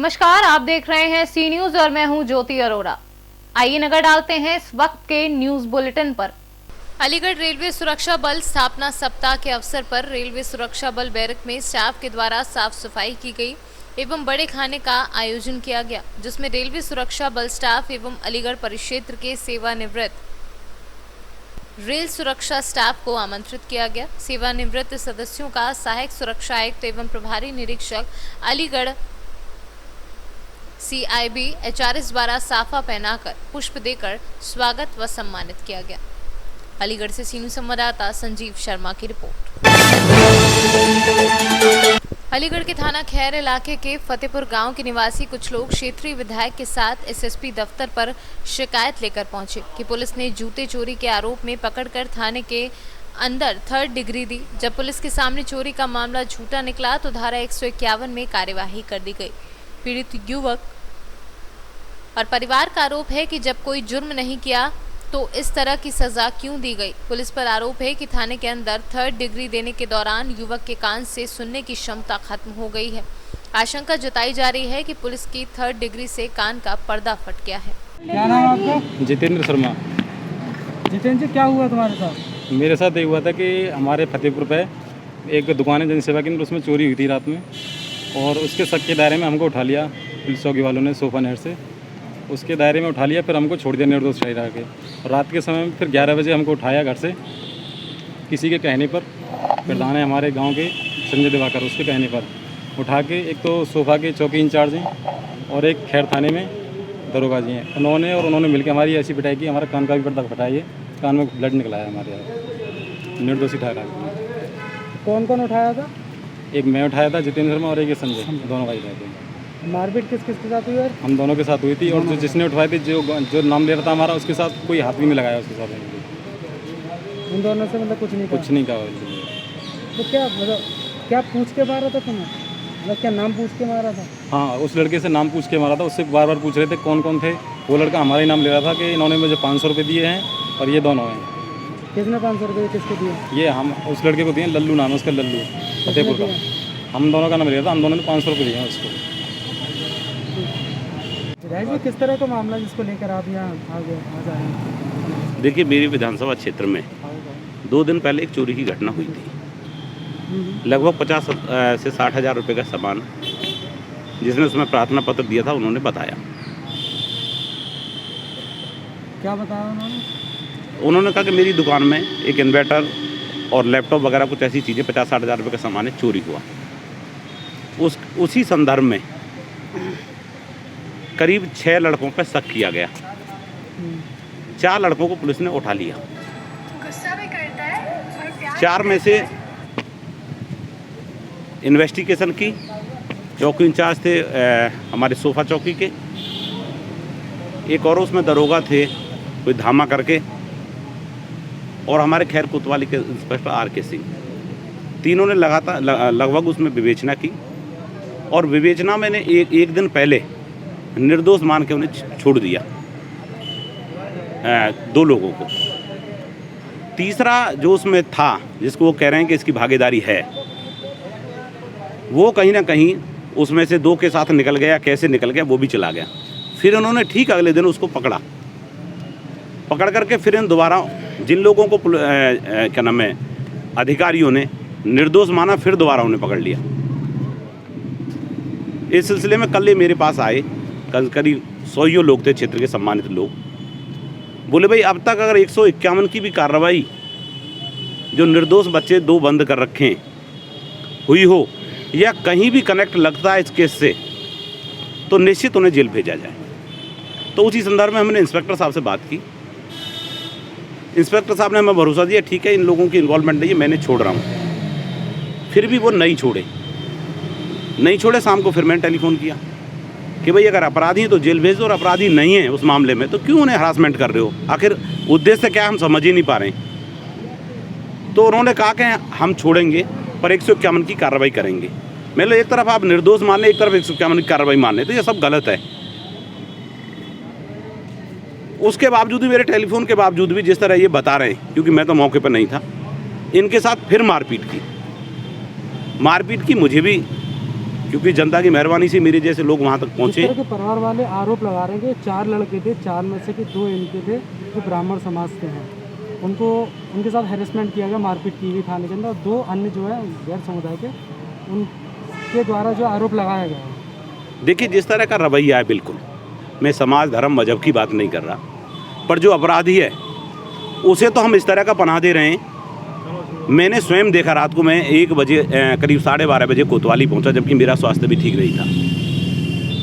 नमस्कार, आप देख रहे हैं सी न्यूज और मैं हूं ज्योति अरोड़ा। आइए नजर डालते हैं इस वक्त के न्यूज बुलेटिन पर। अलीगढ़ रेलवे सुरक्षा बल स्थापना सप्ताह के अवसर पर रेलवे सुरक्षा बल बैरक में स्टाफ के द्वारा साफ सफाई की गई एवं बड़े खाने का आयोजन किया गया, जिसमें रेलवे सुरक्षा बल स्टाफ एवं अलीगढ़ परिक्षेत्र के सेवानिवृत्त रेल सुरक्षा स्टाफ को आमंत्रित किया गया। सेवानिवृत्त सदस्यों का सहायक सुरक्षा आयुक्त एवं प्रभारी निरीक्षक अलीगढ़ CIB HRS द्वारा साफा पहनाकर पुष्प देकर स्वागत व सम्मानित किया गया। अलीगढ़ से सीनू संवाददाता संजीव शर्मा की रिपोर्ट। अलीगढ़ के थाना खैर इलाके के फतेहपुर गांव के निवासी कुछ लोग क्षेत्रीय विधायक के साथ SSP दफ्तर पर शिकायत लेकर पहुंचे कि पुलिस ने जूते चोरी के आरोप में पकड़कर थाने के अंदर 3rd डिग्री दी। जब पुलिस के सामने चोरी का मामला झूठा निकला तो धारा 151 में कार्यवाही कर दी गई। पीड़ित युवक और परिवार का आरोप है कि जब कोई जुर्म नहीं किया तो इस तरह की सजा क्यों दी गई। पुलिस पर आरोप है कि थाने के अंदर 3rd डिग्री देने के दौरान युवक के कान से सुनने की क्षमता खत्म हो गई है। आशंका जताई जा रही है कि पुलिस की 3rd डिग्री से कान का पर्दा फट गया है। क्या नाम है आपका? जितेंद्र शर्मा। जितेंद्र जी, क्या हुआ तुम्हारे साथ? मेरे साथ ये हुआ था कि हमारे फतेहपुर पे एक दुकान है जनसेवा केंद्र, उसमें चोरी हुई थी रात में, और उसके शक के दायरे में हमको उठा लिया पुलिस चौकी वालों ने सोफा नहर से। उसके दायरे में उठा लिया, फिर हमको छोड़ दिया निर्दोष ठहरा के। रात के समय में फिर 11 बजे हमको उठाया घर से किसी के कहने पर, प्रधान है हमारे गांव के संजय दिवाकर, उसके कहने पर उठा के, एक तो सोफा के चौकी इंचार्ज हैं और एक खैर थाने में दरोगा जी हैं, उन्होंने मिलकर हमारी ऐसी पिटाई की, हमारा कान का भी पर्दा फटाई है, कान में ब्लड निकला है हमारे यहाँ, निर्दोषी ठहरा। कौन कौन उठाया था? एक मैं उठाया था जितेंद्र शर्मा, और एक संजय, दोनों भाई रहते हैं। मारपीट किस किस के साथ हुई है? हम दोनों के साथ हुई थी, और जो जिसने उठवाई थी, जो नाम ले रहा था हमारा, उसके साथ कोई हाथ भी नहीं लगाया उसके साथ। उन दोनों से मतलब कुछ नहीं कहा। तो क्या मतलब क्या पूछ के मारा था तुम्हें? मतलब क्या नाम पूछ के मारा था? हाँ, उस लड़के से नाम पूछ के मारा था। उससे बार बार पूछ रहे थे कौन कौन थे। वो लड़का हमारा ही नाम ले रहा था कि इन्होंने मुझे 500 रुपये दिए हैं और ये दोनों हैं। किसने 500 रुपये किसको दिए? ये हम उस लड़के को दिए, लल्लू नाम है उसका, लल्लू फतेहपुर का। हम दोनों का नाम लिया था, हम दोनों ने 500 रुपये दिए हैं उसको। किस तरह का मामला जिसको लेकर आप यहाँ आ जाए? देखिए, मेरी विधानसभा क्षेत्र में 2 दिन पहले एक चोरी की घटना हुई थी। लगभग 50 से 60 हज़ार रुपये का सामान, जिसने उसमें प्रार्थना पत्र दिया था, उन्होंने बताया। क्या बताया उन्होंने? उन्होंने कहा कि मेरी दुकान में एक इन्वर्टर और लैपटॉप वगैरह कुछ ऐसी चीज़ें 50-60 हज़ार रुपये का सामान है, चोरी हुआ। उसी संदर्भ में करीब 6 लड़कों पर शक किया गया। 4 लड़कों को पुलिस ने उठा लिया। 4 में से इन्वेस्टिगेशन की, चौकी इंचार्ज थे हमारे सोफा चौकी के, एक और उसमें दरोगा थे कोई धामा करके, और हमारे खैर कोतवाली के इंस्पेक्टर RK सिंह। तीनों ने लगभग उसमें विवेचना की, और विवेचना में ने एक दिन पहले निर्दोष मान के उन्हें छोड़ दिया 2 लोगों को। तीसरा जो उसमें था, जिसको वो कह रहे हैं कि इसकी भागीदारी है, वो कहीं ना कहीं उसमें से 2 के साथ निकल गया। कैसे निकल गया वो भी चला गया। फिर उन्होंने ठीक अगले दिन उसको पकड़ करके फिर इन दोबारा जिन लोगों को क्या नाम है अधिकारियों ने निर्दोष माना, फिर दोबारा उन्हें पकड़ लिया। इस सिलसिले में कल ये मेरे पास आए, करीब 100 लोग थे, क्षेत्र के सम्मानित लोग। बोले भाई, अब तक अगर 151 की भी कार्रवाई जो निर्दोष बच्चे 2 बंद कर रखे हुई हो, या कहीं भी कनेक्ट लगता है इस केस से, तो निश्चित उन्हें जेल भेजा जाए। तो उसी संदर्भ में हमने इंस्पेक्टर साहब से बात की। इंस्पेक्टर साहब ने हमें भरोसा दिया, ठीक है, इन लोगों की इन्वॉल्वमेंट नहीं है, मैंने छोड़ रहा हूँ। फिर भी वो नहीं छोड़े। शाम को फिर मैंने टेलीफोन किया कि भाई, अगर अपराधी हैं तो जेल भेज दो, और अपराधी नहीं है उस मामले में तो क्यों उन्हें हरासमेंट कर रहे हो? आखिर उद्देश्य क्या, हम समझ ही नहीं पा रहे हैं। तो उन्होंने कहा कि हम छोड़ेंगे पर 151 की कार्रवाई करेंगे। मतलब एक तरफ आप निर्दोष माने, एक तरफ 151 की कार्रवाई माने, तो ये सब गलत है। उसके बावजूद भी, मेरे टेलीफोन के बावजूद भी, जिस तरह ये बता रहे हैं, क्योंकि मैं तो मौके पर नहीं था, इनके साथ फिर मारपीट की। मुझे भी क्योंकि जनता की मेहरबानी से मेरे जैसे लोग वहाँ तक इस पहुँचे। तरह के परिवार वाले आरोप लगा रहे हैं कि 4 लड़के थे, 4 में से कि 2 इनके थे जो ब्राह्मण समाज के हैं। उनके साथ हैरेसमेंट किया गया, मारपीट की गई थाने के अंदर, और 2 अन्य जो है गैर समुदाय के, उनके द्वारा जो आरोप लगाया गया है। देखिए, जिस तरह का रवैया है, बिल्कुल मैं समाज, धर्म, मजहब की बात नहीं कर रहा, पर जो अपराधी है उसे तो हम इस तरह का पनाह दे रहे हैं। मैंने स्वयं देखा, रात को मैं 1 बजे करीब 12:30 बजे कोतवाली पहुंचा, जबकि मेरा स्वास्थ्य भी ठीक नहीं था।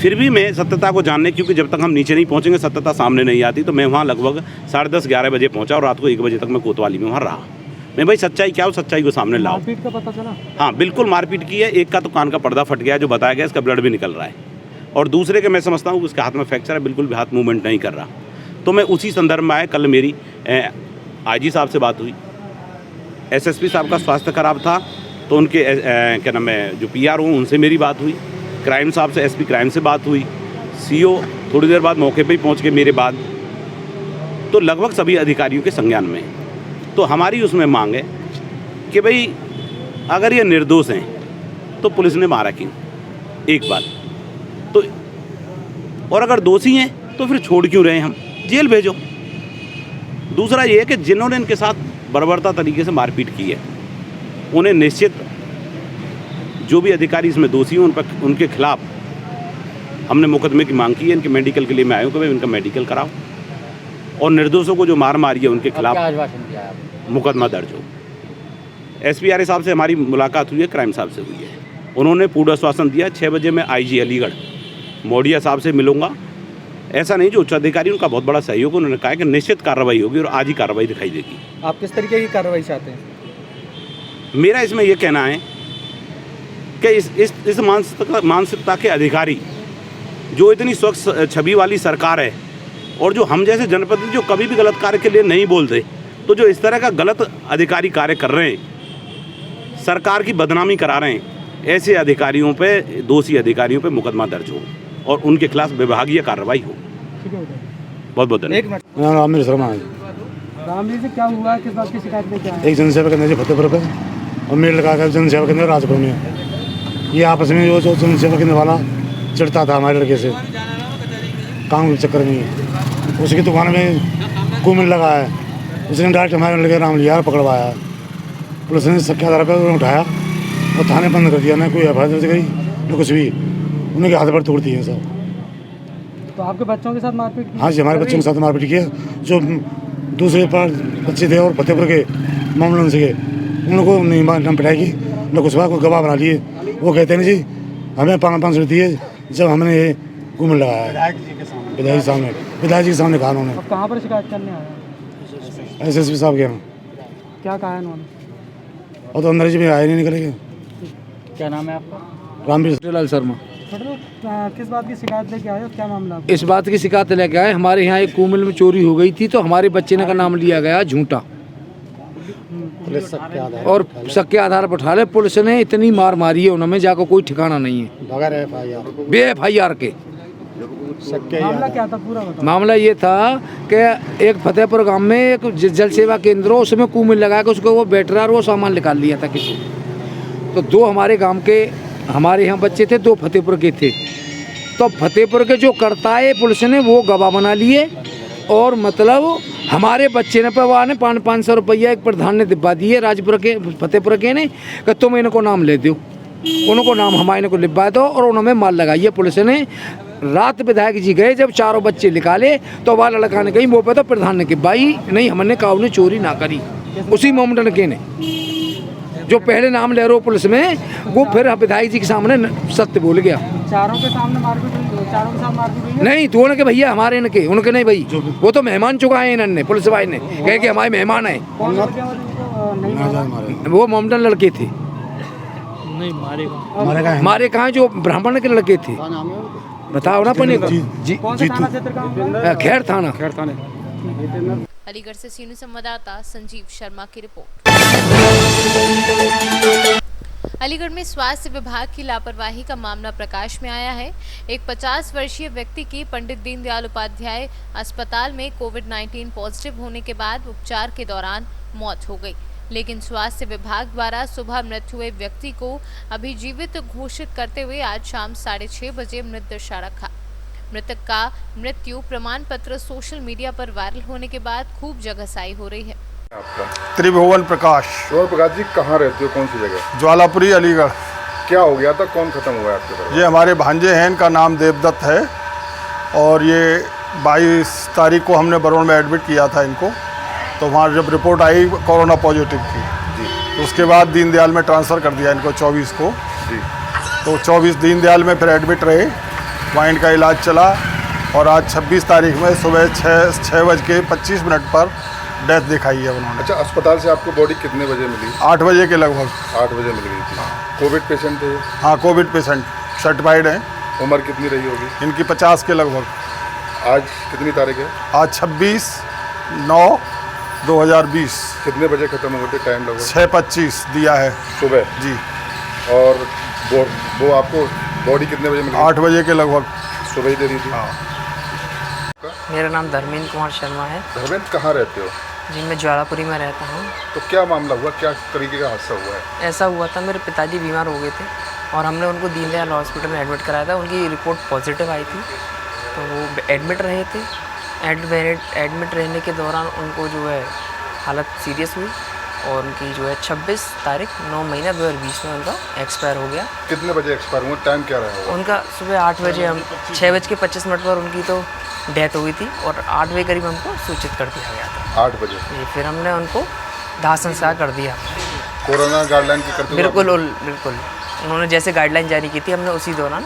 फिर भी मैं सत्यता को जानने, क्योंकि जब तक हम नीचे नहीं पहुंचेंगे सत्यता सामने नहीं आती, तो मैं वहाँ लगभग 10:30-11 बजे पहुंचा और रात को 1 बजे तक मैं कोतवाली में वहाँ रहा। मैं भाई सच्चाई क्या हो, सच्चाई को सामने लाओ। मारपीट का पता चला? हाँ, बिल्कुल मारपीट की है। एक का तो कान का पर्दा फट गया, जो बताया गया, इसका ब्लड भी निकल रहा है, और दूसरे के मैं समझता हूँ कि उसके हाथ में फ्रैक्चर है, बिल्कुल भी हाथ मूवमेंट नहीं कर रहा। तो मैं उसी संदर्भ में आया। कल मेरी IG साहब से बात हुई, SSP साहब का स्वास्थ्य खराब था, तो उनके क्या नाम है, जो PR हूँ, उनसे मेरी बात हुई। क्राइम साहब से, SP क्राइम से बात हुई। CO थोड़ी देर बाद मौके पे ही पहुँच के मेरे बाद, तो लगभग सभी अधिकारियों के संज्ञान में। तो हमारी उसमें मांग है कि भाई अगर ये निर्दोष हैं तो पुलिस ने मारा क्यों, एक बात तो, और अगर दोषी हैं तो फिर छोड़ क्यों रहे हैं, हम जेल भेजो। दूसरा ये है कि जिन्होंने इनके साथ बर्बरता तरीके से मारपीट की है, उन्हें निश्चित, जो भी अधिकारी इसमें दोषी हैं, उनके खिलाफ हमने मुकदमे की मांग की है। इनके मेडिकल के लिए मैं आया हूँ कि भाई इनका मेडिकल कराओ, और निर्दोषों को जो मार मारी है उनके खिलाफ मुकदमा दर्ज हो। SPRA साहब से हमारी मुलाकात हुई है, क्राइम साहब से हुई है। उन्होंने पूर्ण आश्वासन दिया 6 बजे मैं IG अलीगढ़ मोडिया साहब से मिलूंगा। ऐसा नहीं, जो उच्च अधिकारी, उनका बहुत बड़ा सहयोग, उन्होंने कहा कि निश्चित कार्रवाई होगी और आज ही कार्रवाई दिखाई देगी। आप किस तरीके की कार्रवाई चाहते हैं? मेरा इसमें यह कहना है कि इस मानसिकता के अधिकारी, जो इतनी स्वच्छ छवि वाली सरकार है, और जो हम जैसे जनप्रतिनिधि जो कभी भी गलत कार्य के लिए नहीं बोलते, तो जो इस तरह का गलत अधिकारी कार्य कर रहे हैं, सरकार की बदनामी करा रहे हैं, ऐसे अधिकारियों पे, दोषी अधिकारियों पे मुकदमा दर्ज हो और उनके खिलाफ विभागीय कार्रवाई हो। ठीक है, बहुत बहुत धन्यवाद। एक मिनट, मेरा नाम अमीर शर्मा है। रामवीर से क्या हुआ, किस बात की शिकायत लेके आए? एक जनसेवा केंद्र है फतेहपुर पे, और मेरे लगा कर जनसेवा केंद्र राजपुर में। ये आपस में जो जनसेवा केंद्र वाला चिढ़ता था हमारे लड़के से, काम के चक्कर में। उसकी दुकान में कुमिल लगा है, उसने डायरेक्ट हमारे लड़के नाम लिया, पकड़वाया। पुलिस ने सक्या आधार पर उठाया और थाने बंद कर दिया। ना कोई FIR दर्ज करी, न कुछ भी। उनके हाथ पर तोड़ दिए सब। तो आपके बच्चों के साथ मारपीट की? हाँ जी, हमारे बच्चों के साथ मारपीट किया। जो दूसरे पर बच्चे थे और फतेहपुर के मामलन से, उनको नहीं नाम पिटाई की, न कुछ बात को गवाह बना लिए। वो कहते हैं जी हमें 500 दिए जब हमने ये कुमिल लगाया। विधायक जी के सामने कहा उन्होंने। अब कहाँ पर शिकायत करने आया? SSP साहब के यहाँ। क्या कहा है उन्होंने? और तो अंदर जी में आए नहीं निकलेंगे। क्या नाम है आपका? रामवीर लाल शर्मा। किस बात की शिकायत लेके आए हो, क्या मामला है? इस बात की शिकायत लेके आए, हमारे यहाँ एक कुमिल में चोरी हो गई थी, तो हमारे बच्चे ने का नाम लिया गया झूठा, और शक के आधार पर उठा ले। पुलिस ने इतनी मार मारी है उन्होंने, जाकर कोई ठिकाना नहीं है, बगैर FIR के। मामला क्या था पूरा बताओ? मामला ये था कि एक फतेहपुर गांव में एक जल सेवा केंद्र हो, उसमें कुमिल लगा के उसको वो बैटरा और वो सामान निकाल लिया था किसी। तो 2 हमारे गांव के, हमारे यहाँ बच्चे थे, 2 फतेहपुर के थे। तो फतेहपुर के जो करता है पुलिस ने वो गवाह बना लिए, और मतलब हमारे बच्चे ने पवा ने 500 रुपया एक प्रधान ने दिब्बा दिए राजपुर के, फतेहपुर के ने, कि तुम इनको नाम ले दो। उनको नाम हमारे को लिखवा दो, और उन्होंने माल लगाई है पुलिस ने। रात विधायक जी गए, जब 4 बच्चे निकाले तो वह लड़का ने कही वो पे तो प्रधान ने कि भाई नहीं, हमने कहा उन्हें चोरी ना करी। उसी मोमडन के ने जो पहले नाम ले रहे पुलिस में, वो फिर विधायक जी के सामने सत्य बोल गया। चारों के सामने मारपीट हुई? चारों के साथ मारपीट हुई है? नहीं, दोनों के भैया हमारे, इनके उनके नहीं भाई, वो तो मेहमान चुका है इन्होंने, पुलिस भाई ने कहे कि हमारे मेहमान है। कौन लड़के हैं जिनको नहीं मारा? वो मोमडन लड़के थे। हमारे कहाँ जो ब्राह्मण के लड़के थे, बताओ ना अपने जी। कौन सा थाना क्षेत्र का होगा? खैर थाना। अलीगढ़ से सीनू संवाददाता संजीव शर्मा की रिपोर्ट। अलीगढ़ में स्वास्थ्य विभाग की लापरवाही का मामला प्रकाश में आया है। एक 50 वर्षीय व्यक्ति की पंडित दीनदयाल उपाध्याय अस्पताल में कोविड-19 पॉजिटिव होने के बाद उपचार के दौरान मौत हो गई। लेकिन स्वास्थ्य विभाग द्वारा सुबह मृत हुए व्यक्ति को अभी जीवित घोषित करते हुए आज शाम 6:30 बजे मृत दशा रखा। मृतक का मृत्यु प्रमाण पत्र सोशल मीडिया पर वायरल होने के बाद खूब जगहसाई हो रही है। आपका त्रिभुवन प्रकाश। प्रकाश जी कहाँ रहते हो, कौन सी जगह? ज्वालापुरी, अलीगढ़। क्या हो गया था, कौन खत्म हुआ है आपके परिवार? ये हमारे भांजे हैं, इनका नाम देवदत्त है और ये 22 तारीख को हमने बरौन में एडमिट किया था इनको। तो वहाँ जब रिपोर्ट आई कोरोना पॉजिटिव थी जी, तो उसके बाद दीनदयाल में ट्रांसफ़र कर दिया इनको 24 को जी। तो 24 दीनदयाल में फिर एडमिट रहे, वहाँ इनका इलाज चला और आज 26 तारीख में सुबह 6:25 पर डेथ दिखाई है उन्होंने। अच्छा, अस्पताल से आपको बॉडी कितने बजे मिली? 8 बजे के लगभग। 8 बजे मिल गई थी। कोविड पेशेंट थे? हाँ, कोविड पेशेंट सर्टिफाइड हैं। उम्र कितनी रही होगी इनकी 50 के लगभग। आज कितनी तारीख है? आज 26/9/2020। कितने बजे खत्म हुए थे? टाइम लगभग 6:25 दिया है सुबह जी। और वो आपको बॉडी कितने बजे मिली? 8 बजे के लगभग सुबह ही दे दी थी। हाँ। मेरा नाम धर्मेंद्र कुमार शर्मा है धर्मेंद्र, कहाँ रहते हो? जी, मैं ज्वालापुरी में रहता हूँ। तो क्या मामला हुआ, क्या तरीके का हादसा हुआ है? ऐसा हुआ था, मेरे पिताजी बीमार हो गए थे और हमने उनको दीनदयाल हॉस्पिटल में एडमिट कराया था। उनकी रिपोर्ट पॉजिटिव आई थी तो वो एडमिट रहे थे। एडमिट रहने के दौरान उनको जो है हालत सीरियस हुई और उनकी जो है 26 तारीख 9 महीना 2020 में उनका एक्सपायर हो गया। कितने बजे एक्सपायर हुआ, टाइम क्या रहा होगा? उनका सुबह 8 बजे, हम 6:25 पर उनकी तो डेथ हो गई थी और 8 बजे करीब हमको सूचित कर दिया गया था। 8 बजे? जी, फिर हमने उनको दाह संस्कार कर दिया। कोरोना गाइडलाइन की करते हुए? बिल्कुल। उन्होंने जैसे गाइडलाइन जारी की थी हमने उसी दौरान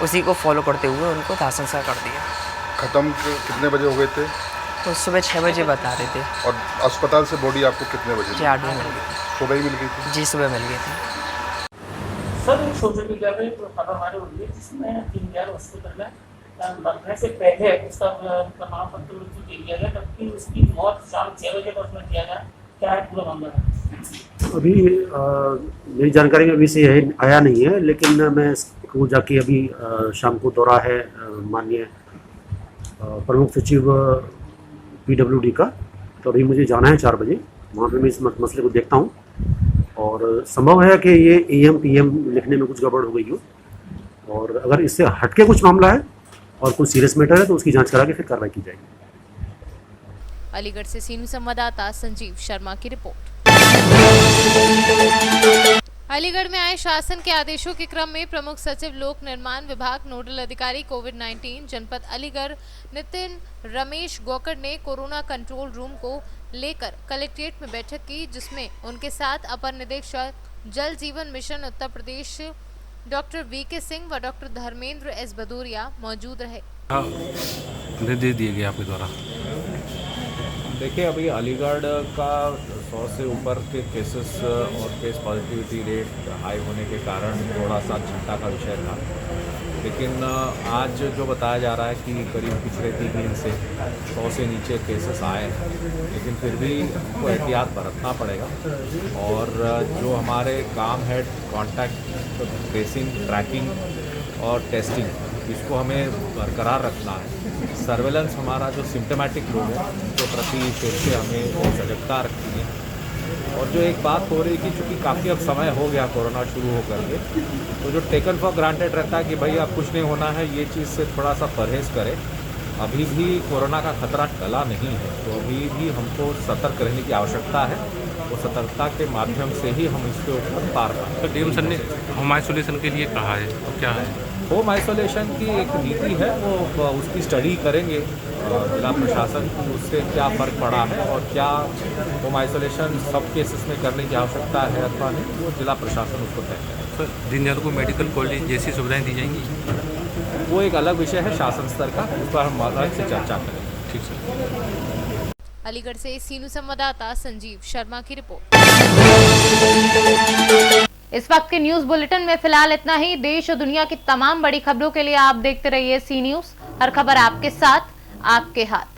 उसी को फॉलो करते हुए उनको दाह संस्कार कर दिया। खत्म कितने बजे हो गए थे? तो सुबह 6 बजे बता रहे थे। और अस्पताल से बॉडी आपको कितने बजे मिली? 8 बजे मिल गई थी। सुबह ही मिल गई थी? जी, सुबह मिल गई थी। सर, सोशल मीडिया पे खबर हमारे हुई है जिसमें दीनदयाल हॉस्पिटल में मरने से पहले उसका प्रमाण पत्र दे दिया गया, जबकि उसकी मौत शाम 6 बजे पर उसमें किया गया। क्या है पूरा मामला? अभी मेरी जानकारी में अभी से आया नहीं है, लेकिन मैं इसको जाके अभी शाम को दौरा है माननीय प्रमुख सचिव PWD का, तो अभी मुझे जाना है 4 बजे। वहाँ पे मैं इस मसले को देखता हूँ और संभव है कि ये AM PM लिखने में कुछ गड़बड़ हो गई हो, और अगर इससे हटके कुछ मामला है और कुछ सीरियस मैटर है तो उसकी जांच करा के फिर कार्रवाई की जाएगी। अलीगढ़ से सीनू संवाददाता संजीव शर्मा की रिपोर्ट। अलीगढ़ में आए शासन के आदेशों के क्रम में प्रमुख सचिव लोक निर्माण विभाग नोडल अधिकारी कोविड-19 जनपद अलीगढ़ नितिन रमेश गोकड़ ने कोरोना कंट्रोल रूम को लेकर कलेक्ट्रेट में बैठक की, जिसमें उनके साथ अपर निदेशक जल जीवन mission Uttar Pradesh doctor VK Singh व डॉक्टर धर्मेंद्र S भदौरिया मौजूद रहे। निर्देश दिए गए आपके द्वारा? देखिए, अभी अलीगढ़ का 100 से ऊपर के केसेस और केस पॉजिटिविटी रेट हाई होने के कारण थोड़ा सा चिंता का विषय था, लेकिन आज जो बताया जा रहा है कि करीब पिछले 3 दिन से 100 से नीचे केसेस आए हैं, लेकिन फिर भी हमको एहतियात बरतना पड़ेगा और जो हमारे काम है कॉन्टैक्ट ट्रेसिंग, ट्रैकिंग और टेस्टिंग, इसको हमें बरकरार रखना है। सर्वेलेंस हमारा जो सिम्टोमेटिक लोग हैं उनके प्रति फिर से हमें बहुत सजगता रखनी है। और जो एक बात हो रही कि चूँकि काफ़ी अब समय हो गया कोरोना शुरू हो करके, तो जो टेकन फॉर ग्रांटेड रहता है कि भाई अब कुछ नहीं होना है, ये चीज़ से थोड़ा सा परहेज़ करें। अभी भी कोरोना का खतरा टला नहीं है, तो अभी भी हमको सतर्क रहने की आवश्यकता है। वो सतर्कता के माध्यम से ही हम इसके ऊपर पार पाएं। तो DM सर ने होम आइसोलेशन के लिए कहा है, तो क्या है? होम आइसोलेशन की एक नीति है, वो उसकी स्टडी करेंगे जिला प्रशासन की, उससे क्या फ़र्क पड़ा है और क्या होम आइसोलेशन सब केसेस में करने की आवश्यकता है अथवा नहीं, वो जिला प्रशासन उसको तय करेगा। सर, दीनदयाल को मेडिकल कॉलेज जैसी सुविधाएं दी जाएंगी? वो एक अलग विषय है शासन स्तर का, उस पर हम अलग से चर्चा करेंगे। ठीक सर। अलीगढ़ से सीनू संवाददाता संजीव शर्मा की रिपोर्ट। इस वक्त के न्यूज बुलेटिन में फिलहाल इतना ही। देश और दुनिया की तमाम बड़ी खबरों के लिए आप देखते रहिए सी न्यूज। हर खबर आपके साथ, आपके हाथ।